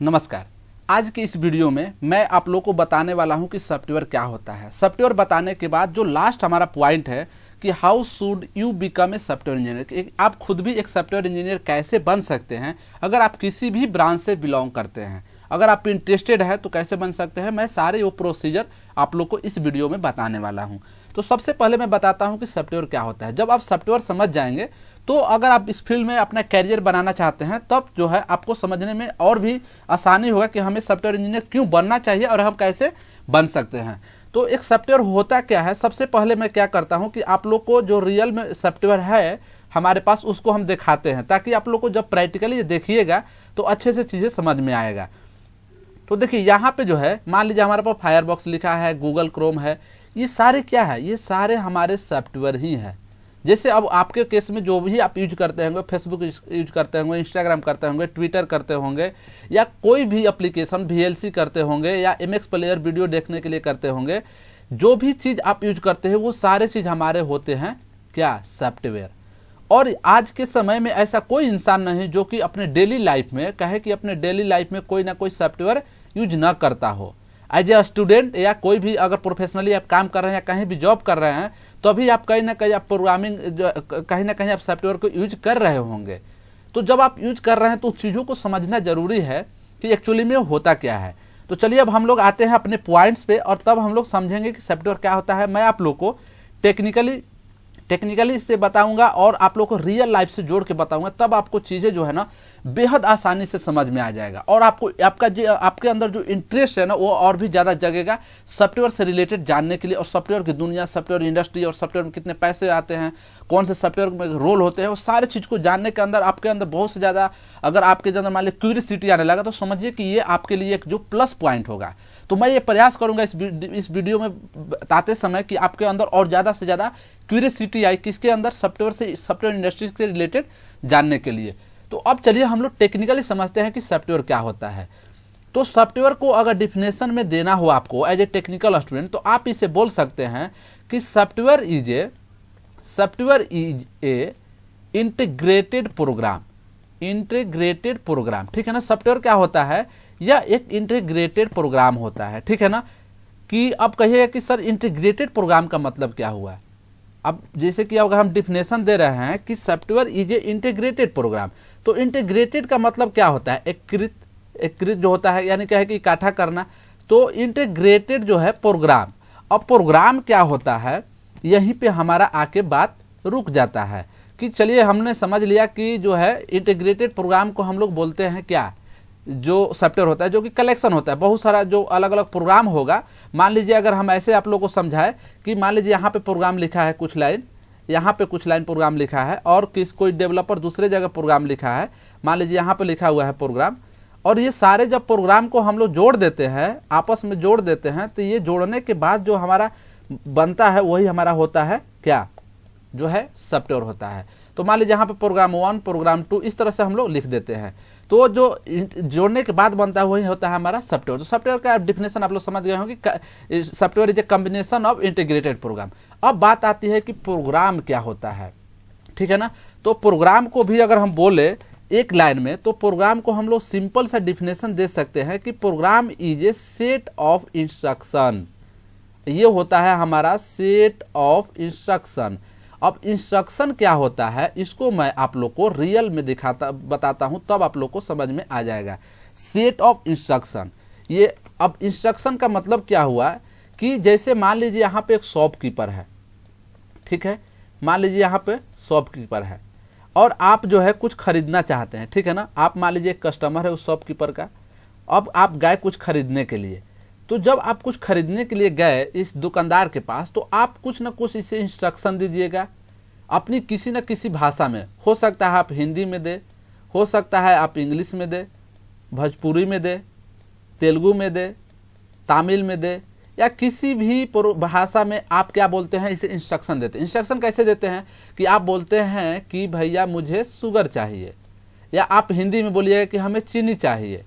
नमस्कार। आज की इस वीडियो में मैं आप लोगों को बताने वाला हूं कि सॉफ्टवेयर क्या होता है। सॉफ्टवेयर बताने के बाद जो लास्ट हमारा पॉइंट है कि how should you become a software engineer, आप खुद भी एक सॉफ्टवेयर इंजीनियर कैसे बन सकते हैं अगर आप किसी भी ब्रांच से बिलोंग करते हैं। अगर आप इंटरेस्टेड है तो कैसे बन सकते हैं, मैं सारे वो प्रोसीजर आप लोग को इस वीडियो में बताने वाला हूँ। तो सबसे पहले मैं बताता हूँ कि सॉफ्टवेयर क्या होता है। जब आप सॉफ्टवेयर समझ जाएंगे तो अगर आप इस फील्ड में अपना कैरियर बनाना चाहते हैं तब जो है आपको समझने में और भी आसानी होगा कि हमें सॉफ्टवेयर इंजीनियर क्यों बनना चाहिए और हम कैसे बन सकते हैं। तो एक सॉफ्टवेयर होता क्या है, सबसे पहले मैं क्या करता हूं कि आप लोग को जो रियल में सॉफ्टवेयर है हमारे पास उसको हम दिखाते हैं, ताकि आप लोग को जब प्रैक्टिकली देखिएगा तो अच्छे से चीज़ें समझ में आएगा। तो देखिए यहाँ पे जो है, मान लीजिए हमारे पास फायरबॉक्स लिखा है, गूगल क्रोम है, ये सारे क्या है, ये सारे हमारे सॉफ्टवेयर ही है। जैसे अब आपके केस में जो भी आप यूज करते होंगे, फेसबुक यूज करते होंगे, इंस्टाग्राम करते होंगे, ट्विटर करते होंगे, या कोई भी एप्लीकेशन VLC करते होंगे, या MX प्लेयर वीडियो देखने के लिए करते होंगे, जो भी चीज़ आप यूज करते हैं वो सारे चीज़ हमारे होते हैं क्या, सॉफ्टवेयर। और आज के समय में ऐसा कोई इंसान नहीं जो कि अपने डेली लाइफ में कहे कि अपने डेली लाइफ में कोई ना कोई सॉफ्टवेयर यूज ना करता हो। एज ए स्टूडेंट या कोई भी अगर प्रोफेशनली आप काम कर रहे हैं या कहीं भी जॉब कर रहे हैं तो अभी आप कहीं ना कहीं आप प्रोग्रामिंग कहीं ना कहीं आप सॉफ्टवेयर को यूज कर रहे होंगे। तो जब आप यूज कर रहे हैं तो उस चीज़ों को समझना जरूरी है कि एक्चुअली में होता क्या है। तो चलिए अब हम लोग आते हैं अपने पॉइंट्स पे और तब हम लोग समझेंगे कि सॉफ्टवेयर क्या होता है। मैं आप लोग को टेक्निकली इससे बताऊंगा और आप लोग को रियल लाइफ से जोड़ के बताऊंगा, तब आपको चीज़ें जो है ना बेहद आसानी से समझ में आ जाएगा और आपको आपके अंदर जो इंटरेस्ट है ना वो और भी ज़्यादा जगेगा सॉफ्टवेयर से रिलेटेड जानने के लिए, और सॉफ्टवेयर की दुनिया, सॉफ्टवेयर इंडस्ट्री और सॉफ्टवेयर में कितने पैसे आते हैं, कौन से सॉफ्टवेयर में रोल होते हैं, वो सारे चीज़ को जानने के अंदर आपके अंदर बहुत से ज़्यादा, अगर आपके अंदर मान लीजिए क्यूरियोसिटी आने लगा तो समझिए कि ये आपके लिए एक जो प्लस पॉइंट होगा। तो मैं ये प्रयास करूंगा इस वीडियो में बताते समय कि आपके अंदर और ज़्यादा से ज़्यादा क्यूरियोसिटी आई किसके अंदर, सॉफ्टवेयर इंडस्ट्री से रिलेटेड जानने के लिए। तो अब चलिए हम लोग टेक्निकली समझते हैं कि सॉफ्टवेयर क्या होता है। तो सॉफ्टवेयर को अगर डिफिनेशन में देना हो आपको एज ए टेक्निकल स्टूडेंट तो आप इसे बोल सकते हैं कि software is a integrated program. ठीक है ना, सॉफ्टवेयर क्या होता है, यह एक इंटीग्रेटेड प्रोग्राम होता है। ठीक है ना, कि अब कहिएगा कि सर इंटीग्रेटेड प्रोग्राम का मतलब क्या हुआ। अब जैसे कि अगर हम डिफिनेशन दे रहे हैं कि software is a integrated program, तो इंटीग्रेटेड का मतलब क्या होता है, एकीकृत जो होता है, यानी क्या है कि इकट्ठा करना। तो इंटीग्रेटेड जो है प्रोग्राम, अब प्रोग्राम क्या होता है, यहीं पे हमारा आके बात रुक जाता है कि चलिए हमने समझ लिया कि जो है इंटीग्रेटेड प्रोग्राम को हम लोग बोलते हैं क्या, जो सॉफ्टवेयर होता है जो कि कलेक्शन होता है बहुत सारा जो अलग अलग प्रोग्राम होगा। मान लीजिए अगर हम ऐसे आप लोगों को समझाएं कि मान लीजिए यहाँ पे प्रोग्राम लिखा है कुछ लाइन, यहाँ पे कुछ लाइन प्रोग्राम लिखा है, और कोई डेवलपर दूसरे जगह प्रोग्राम लिखा है, मान लीजिए यहाँ पे लिखा हुआ है प्रोग्राम, और ये सारे जब प्रोग्राम को हम लोग जोड़ देते हैं, आपस में जोड़ देते हैं, तो ये जोड़ने के बाद जो हमारा बनता है वही हमारा होता है क्या, जो है सॉफ्टवेयर होता है। तो मान लीजिए यहाँ पे प्रोग्राम 1, प्रोग्राम 2 इस तरह से हम लोग लिख देते हैं, तो जो जोड़ने के बाद बनता है वही होता है हमारा सॉफ्टवेयर। तो सॉफ्टवेयर का डिफिनेशन आप लोग समझ गए होंगे कि software is a combination of integrated program. अब बात आती है कि प्रोग्राम क्या होता है। ठीक है ना, तो प्रोग्राम को भी अगर हम बोले एक लाइन में तो प्रोग्राम को हम लोग सिंपल सा डिफिनेशन दे सकते हैं कि program is a set of instruction. ये होता है हमारा सेट ऑफ इंस्ट्रक्शन। अब इंस्ट्रक्शन क्या होता है इसको मैं आप लोग को रियल में बताता हूं, तब आप लोग को समझ में आ जाएगा। सेट ऑफ इंस्ट्रक्शन, ये अब इंस्ट्रक्शन का मतलब क्या हुआ कि जैसे मान लीजिए यहाँ पे एक शॉपकीपर है, ठीक है, मान लीजिए यहाँ पे शॉपकीपर है और आप जो है कुछ खरीदना चाहते हैं। ठीक है ना, आप मान लीजिए एक कस्टमर है उस शॉपकीपर का, अब आप गए कुछ खरीदने के लिए। तो जब आप कुछ खरीदने के लिए गए इस दुकानदार के पास तो आप कुछ ना कुछ इसे इंस्ट्रक्शन दीजिएगा अपनी किसी न किसी भाषा में। हो सकता है आप हिंदी में दे, हो सकता है आप इंग्लिश में दे, भोजपुरी में दे, तेलुगु में दे, तमिल में दे, या किसी भी भाषा में आप क्या बोलते हैं, इसे इंस्ट्रक्शन देते हैं। इंस्ट्रक्शन कैसे देते हैं कि आप बोलते हैं कि भैया मुझे शुगर चाहिए, या आप हिंदी में बोलिएगा कि हमें चीनी चाहिए,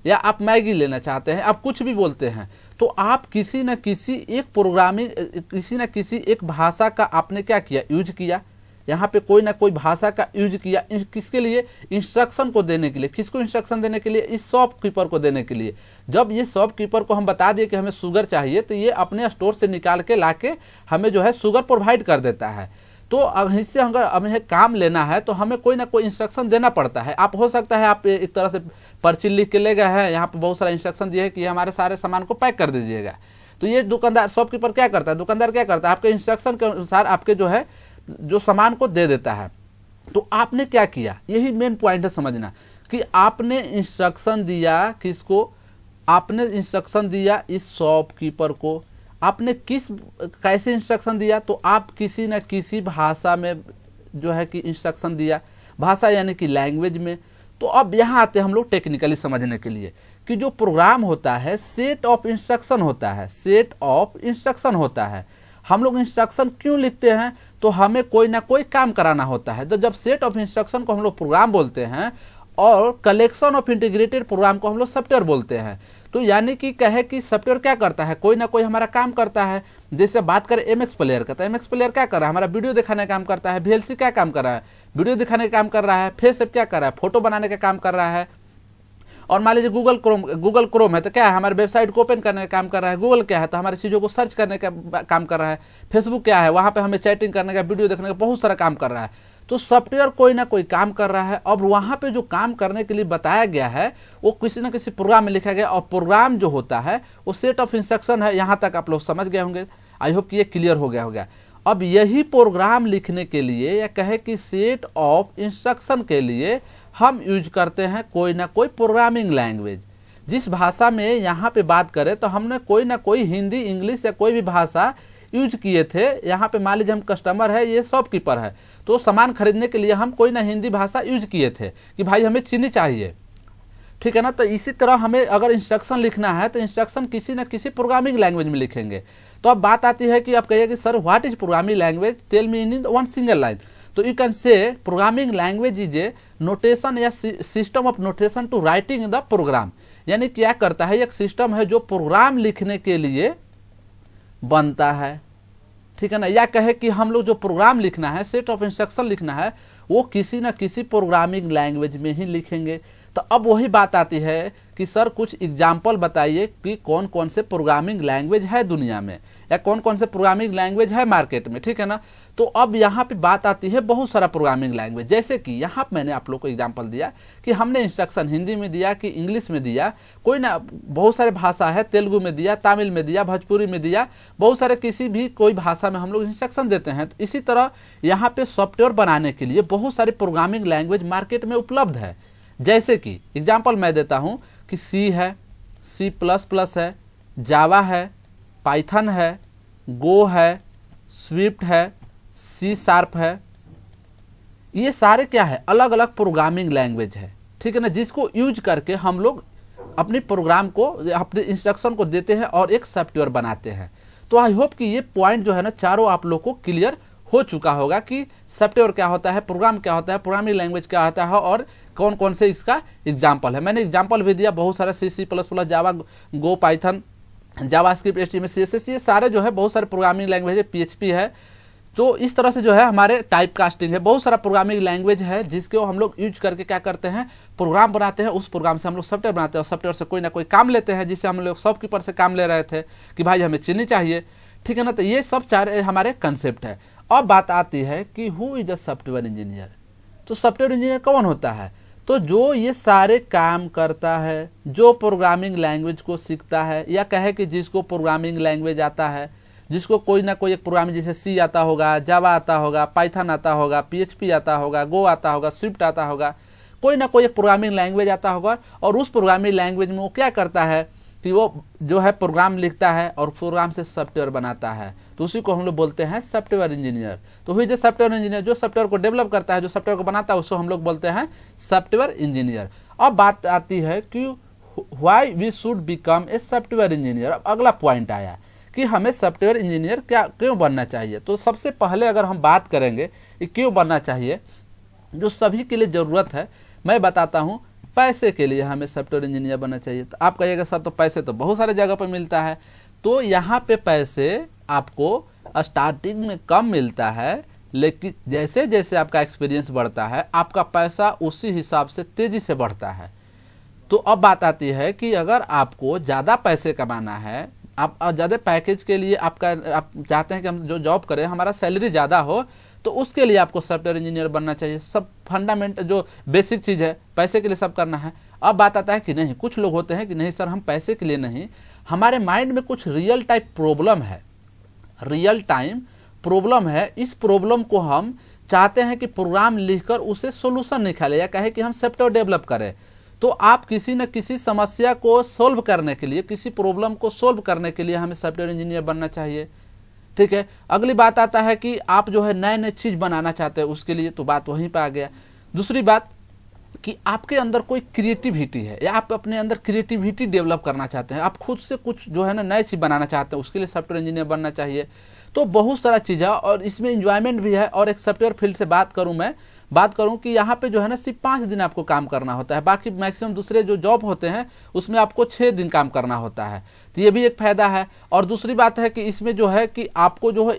या आप मैगी लेना चाहते हैं, आप कुछ भी बोलते हैं। तो आप किसी न किसी एक भाषा का आपने क्या किया, यूज किया। यहाँ पे कोई ना कोई भाषा का यूज किया, किसके लिए, इंस्ट्रक्शन को देने के लिए। किसको इंस्ट्रक्शन देने के लिए, इस शॉपकीपर को देने के लिए। जब ये शॉपकीपर को हम बता दिए कि हमें शुगर चाहिए, तो ये अपने स्टोर से निकाल के लाके हमें जो है शुगर प्रोवाइड कर देता है। तो अब इससे अगर हमें काम लेना है तो हमें कोई ना कोई इंस्ट्रक्शन देना पड़ता है। आप हो सकता है आप एक तरह से पर्ची लिख के ले गए हैं, यहाँ पे बहुत सारा इंस्ट्रक्शन दिए है कि हमारे सारे सामान को पैक कर दीजिएगा। तो ये दुकानदार, शॉपकीपर क्या करता है, दुकानदार क्या करता है, आपके इंस्ट्रक्शन के अनुसार आपके जो है जो सामान को दे देता है। तो आपने क्या किया, यही मेन पॉइंट है समझना, कि आपने इंस्ट्रक्शन दिया किसको, आपने इंस्ट्रक्शन दिया इस शॉपकीपर को। आपने कैसे इंस्ट्रक्शन दिया, तो आप किसी न किसी भाषा में जो है कि इंस्ट्रक्शन दिया, भाषा यानी कि लैंग्वेज में। तो अब यहाँ आते हैं हम लोग टेक्निकली समझने के लिए कि जो प्रोग्राम होता है सेट ऑफ इंस्ट्रक्शन होता है, सेट ऑफ इंस्ट्रक्शन होता है। हम लोग इंस्ट्रक्शन क्यों लिखते हैं, तो हमें कोई ना कोई काम कराना होता है। तो जब सेट ऑफ इंस्ट्रक्शन को हम लोग प्रोग्राम बोलते हैं और कलेक्शन ऑफ इंटीग्रेटेड प्रोग्राम को हम लोग सॉफ्टवेयर बोलते हैं। तो यानी कि कहे कि सॉफ्टवेयर क्या करता है, कोई ना कोई हमारा काम करता है। जैसे बात करें एमएक्स प्लेयर का, तो एमएक्स प्लेयर क्या कर रहा है, हमारा वीडियो दिखाने का काम करता है। वीएलसी क्या काम कर रहा है, वीडियो दिखाने का काम कर रहा है। फेस ऐप क्या कर रहा है, फोटो बनाने का काम कर रहा है। और मान लीजिए गूगल क्रोम है तो क्या है, हमारे वेबसाइट को ओपन करने का काम कर रहा है। गूगल क्या है, तो हमारी चीज़ों को सर्च करने का काम कर रहा है। फेसबुक क्या है, वहाँ पे हमें चैटिंग करने का, वीडियो देखने का बहुत सारा काम कर रहा है। तो सॉफ्टवेयर कोई ना कोई काम कर रहा है। अब वहाँ पे जो काम करने के लिए बताया गया है वो किसी न किसी प्रोग्राम में लिखा गया, और प्रोग्राम जो होता है वो सेट ऑफ इंस्ट्रक्शन है। यहाँ तक आप लोग समझ गए होंगे, आई होप कि ये क्लियर हो गया होगा। अब यही प्रोग्राम लिखने के लिए, या कहे कि सेट ऑफ इंस्ट्रक्शन के लिए हम यूज करते हैं कोई ना कोई प्रोग्रामिंग लैंग्वेज। जिस भाषा में यहाँ पे बात करें तो हमने कोई ना कोई हिंदी, इंग्लिश या कोई भी भाषा यूज किए थे। यहाँ पे मान लीजिए हम कस्टमर है, ये शॉपकीपर है, तो सामान खरीदने के लिए हम कोई ना हिंदी भाषा यूज किए थे कि भाई हमें चीनी चाहिए, ठीक है ना। तो इसी तरह हमें अगर इंस्ट्रक्शन लिखना है तो इंस्ट्रक्शन किसी न किसी प्रोग्रामिंग लैंग्वेज में लिखेंगे। तो अब बात आती है कि आप कहिए कि sir what is programming language, tell me in one single line. तो you can say programming language is a notation या system of notation to writing the program. यानी क्या करता है, एक सिस्टम है जो प्रोग्राम लिखने के लिए बनता है, ठीक है ना। या कहे कि हम लोग जो प्रोग्राम लिखना है, सेट ऑफ इंस्ट्रक्शन लिखना है, वो किसी न किसी प्रोग्रामिंग लैंग्वेज में ही लिखेंगे। तो अब वही बात आती है कि सर कुछ एग्जाम्पल बताइए कि कौन कौन से प्रोग्रामिंग लैंग्वेज है दुनिया में, या कौन कौन से प्रोग्रामिंग लैंग्वेज है मार्केट में, ठीक है ना। तो अब यहाँ पे बात आती है बहुत सारा प्रोग्रामिंग लैंग्वेज। जैसे कि यहाँ मैंने आप लोग को एग्जांपल दिया कि हमने इंस्ट्रक्शन हिंदी में दिया कि इंग्लिश में दिया, कोई ना बहुत सारे भाषा है, तेलुगु में दिया, तमिल में दिया, भोजपुरी में दिया, बहुत सारे किसी भी कोई भाषा में हम लोग इंस्ट्रक्शन देते हैं। तो इसी तरह यहाँ पे सॉफ्टवेयर बनाने के लिए बहुत सारे प्रोग्रामिंग लैंग्वेज मार्केट में उपलब्ध है। जैसे कि एग्जाम्पल मैं देता हूँ कि सी है, C++ है, जावा है, पाइथन है, गो है, स्विफ्ट है, C# है। ये सारे क्या है, अलग अलग प्रोग्रामिंग लैंग्वेज है, ठीक है ना, जिसको यूज करके हम लोग अपने प्रोग्राम को, अपने इंस्ट्रक्शन को देते हैं और एक सॉफ्टवेयर बनाते हैं। तो आई होप कि ये पॉइंट जो है ना चारों आप लोग को क्लियर हो चुका होगा कि सॉफ्टवेयर क्या होता है, प्रोग्राम क्या होता है, प्रोग्रामिंग लैंग्वेज क्या होता है, और कौन कौन से इसका एग्जाम्पल है। मैंने एग्जाम्पल भी दिया बहुत सारे, C++, जावा, गो, पाइथन, जावास्क्रिप्ट, HTML, CSS, ये सारे जो है बहुत सारे प्रोग्रामिंग लैंग्वेज है, PHP है। तो इस तरह से जो है हमारे टाइप कास्टिंग है, बहुत सारा प्रोग्रामिंग लैंग्वेज है जिसको हम लोग यूज करके क्या करते हैं, प्रोग्राम बनाते हैं। उस प्रोग्राम से हम लोग सॉफ्टवेयर बनाते हैं, और सॉफ्टवेयर से कोई ना कोई काम लेते हैं। जिससे हम लोग शॉपकीपर से काम ले रहे थे कि भाई हमें चीनी चाहिए, ठीक है ना। तो ये सब चार हमारे कंसेप्ट है। अब बात आती है कि who is a software engineer. तो सॉफ्टवेयर इंजीनियर कौन होता है, तो जो ये सारे काम करता है, जो प्रोग्रामिंग लैंग्वेज को सीखता है, या कहे कि जिसको प्रोग्रामिंग लैंग्वेज आता है, जिसको कोई ना कोई एक प्रोग्रामिंग, जैसे C आता होगा, जावा आता होगा, पाइथन आता होगा, PHP आता होगा, गो आता होगा, स्विफ्ट आता होगा, कोई ना कोई एक प्रोग्रामिंग लैंग्वेज आता होगा। और उस प्रोग्रामिंग लैंग्वेज में वो क्या करता है कि वो जो है प्रोग्राम लिखता है और प्रोग्राम से सॉफ्टवेयर बनाता है। तो उसी को हम लोग बोलते हैं सॉफ्टवेयर इंजीनियर। तो हुई जो सॉफ्टवेयर इंजीनियर, जो सॉफ्टवेयर को डेवलप करता है, जो सॉफ्टवेयर को बनाता है, उसको हम लोग बोलते हैं सॉफ्टवेयर इंजीनियर। अब बात आती है कि why we should become a software engineer. अब अगला पॉइंट आया कि हमें सॉफ्टवेयर इंजीनियर क्यों बनना चाहिए। तो सबसे पहले अगर हम बात करेंगे कि क्यों बनना चाहिए, जो सभी के लिए ज़रूरत है, मैं बताता हूँ। पैसे के लिए हमें सॉफ्टवेयर इंजीनियर बनना चाहिए। तो आप कहिएगा सर तो पैसे तो बहुत सारे जगह पर मिलता है। तो यहाँ पे पैसे आपको स्टार्टिंग में कम मिलता है, लेकिन जैसे जैसे आपका एक्सपीरियंस बढ़ता है आपका पैसा उसी हिसाब से तेजी से बढ़ता है। तो अब बात आती है कि अगर आपको ज़्यादा पैसे कमाना है, आप ज़्यादा पैकेज के लिए आप चाहते हैं कि हम जो जॉब करें हमारा सैलरी ज़्यादा हो, तो उसके लिए आपको सॉफ्टवेयर इंजीनियर बनना चाहिए। सब फंडामेंट जो बेसिक चीज़ है पैसे के लिए सब करना है। अब बात आता है कि नहीं, कुछ लोग होते हैं कि नहीं सर हम पैसे के लिए नहीं, हमारे माइंड में कुछ रियल टाइप प्रॉब्लम है, रियल टाइम प्रॉब्लम है, इस प्रॉब्लम को हम चाहते हैं कि प्रोग्राम लिखकर उसे सोल्यूशन निकाले या कहे कि हम सॉफ्टवेयर डेवलप करें। तो आप किसी न किसी समस्या को सोल्व करने के लिए, किसी प्रॉब्लम को सोल्व करने के लिए हमें सॉफ्टवेयर इंजीनियर बनना चाहिए। ठीक है, अगली बात आता है कि आप जो है नए नए चीज बनाना चाहते हैं उसके लिए, तो बात वहीं पर आ गया। दूसरी बात कि आपके अंदर कोई क्रिएटिविटी है या आप अपने अंदर क्रिएटिविटी डेवलप करना चाहते हैं, आप खुद से कुछ जो है ना नए चीज बनाना चाहते हैं, उसके लिए सॉफ्टवेयर इंजीनियर बनना चाहिए। तो बहुत सारा चीज है और इसमें इंजॉयमेंट भी है। और एक सॉफ्टवेयर फील्ड से बात करूं कि यहाँ पे जो है ना सिर्फ 5 दिन आपको काम करना होता है, बाकी मैक्सिमम दूसरे जो जॉब होते हैं उसमें आपको 6 दिन काम करना होता है। तो ये भी एक फायदा है। और दूसरी बात है कि इसमें जो है कि आपको जो है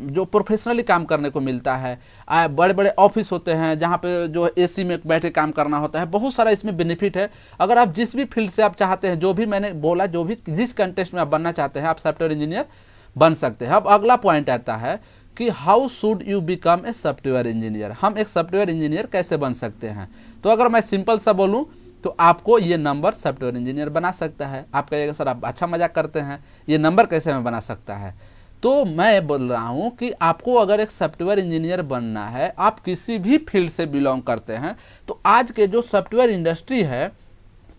जो प्रोफेशनली काम करने को मिलता है, बड़े बड़े ऑफिस होते हैं जहाँ पे जो एसी में बैठे काम करना होता है, बहुत सारा इसमें बेनिफिट है। अगर आप जिस भी फील्ड से आप चाहते हैं, जो भी मैंने बोला, जो भी जिस कंटेस्ट में आप बनना चाहते हैं, आप सॉफ्टवेयर इंजीनियर बन सकते हैं। अब अगला पॉइंट आता है कि how should you become a software engineer, हम एक सॉफ्टवेयर इंजीनियर कैसे बन सकते हैं। तो अगर मैं सिंपल सा बोलूं तो आपको ये नंबर सॉफ्टवेयर इंजीनियर बना सकता है। आप कहिएगा सर आप अच्छा मजाक करते हैं, ये नंबर कैसे में बना सकता है। तो मैं बोल रहा हूं कि आपको अगर एक सॉफ्टवेयर इंजीनियर बनना है, आप किसी भी फील्ड से बिलोंग करते हैं, तो आज के जो सॉफ्टवेयर इंडस्ट्री है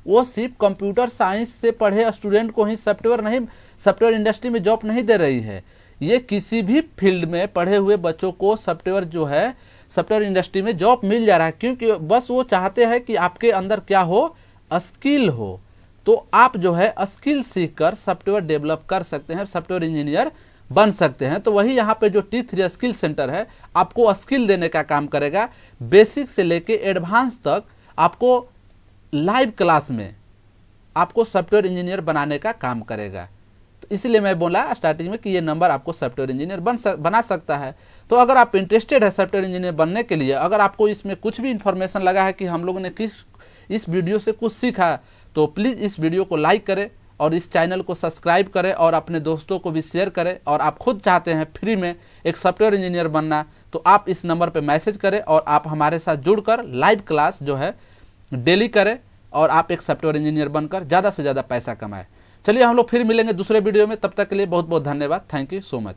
वो सिर्फ कंप्यूटर साइंस से पढ़े स्टूडेंट को ही सॉफ्टवेयर इंडस्ट्री में जॉब नहीं दे रही है। ये किसी भी फील्ड में पढ़े हुए बच्चों को सॉफ्टवेयर जो है सॉफ्टवेयर इंडस्ट्री में जॉब मिल जा रहा है, क्योंकि बस वो चाहते हैं कि आपके अंदर क्या हो, स्किल हो। तो आप जो है स्किल सीखकर सॉफ्टवेयर डेवलप कर सकते हैं, सॉफ्टवेयर इंजीनियर बन सकते हैं। तो वही यहाँ पे जो T3 स्किल सेंटर है आपको स्किल देने का काम करेगा, बेसिक से लेके एडवांस तक आपको लाइव क्लास में आपको सॉफ्टवेयर इंजीनियर बनाने का काम करेगा। तो इसलिए मैं बोला स्टार्टिंग में कि ये नंबर आपको सॉफ्टवेयर इंजीनियर बना सकता है। तो अगर आप इंटरेस्टेड है सॉफ्टवेयर इंजीनियर बनने के लिए, अगर आपको इसमें कुछ भी इंफॉर्मेशन लगा है कि हम लोगों ने इस वीडियो से कुछ सीखा, तो प्लीज़ इस वीडियो को लाइक करें और इस चैनल को सब्सक्राइब करें और अपने दोस्तों को भी शेयर करें। और आप खुद चाहते हैं फ्री में एक सॉफ्टवेयर इंजीनियर बनना, तो आप इस नंबर पर मैसेज करें और आप हमारे साथ जुड़कर लाइव क्लास जो है डेली करें और आप एक सॉफ्टवेयर इंजीनियर बनकर ज़्यादा से ज़्यादा पैसा कमाएं। चलिए हम लोग फिर मिलेंगे दूसरे वीडियो में, तब तक के लिए बहुत बहुत धन्यवाद। Thank you so much.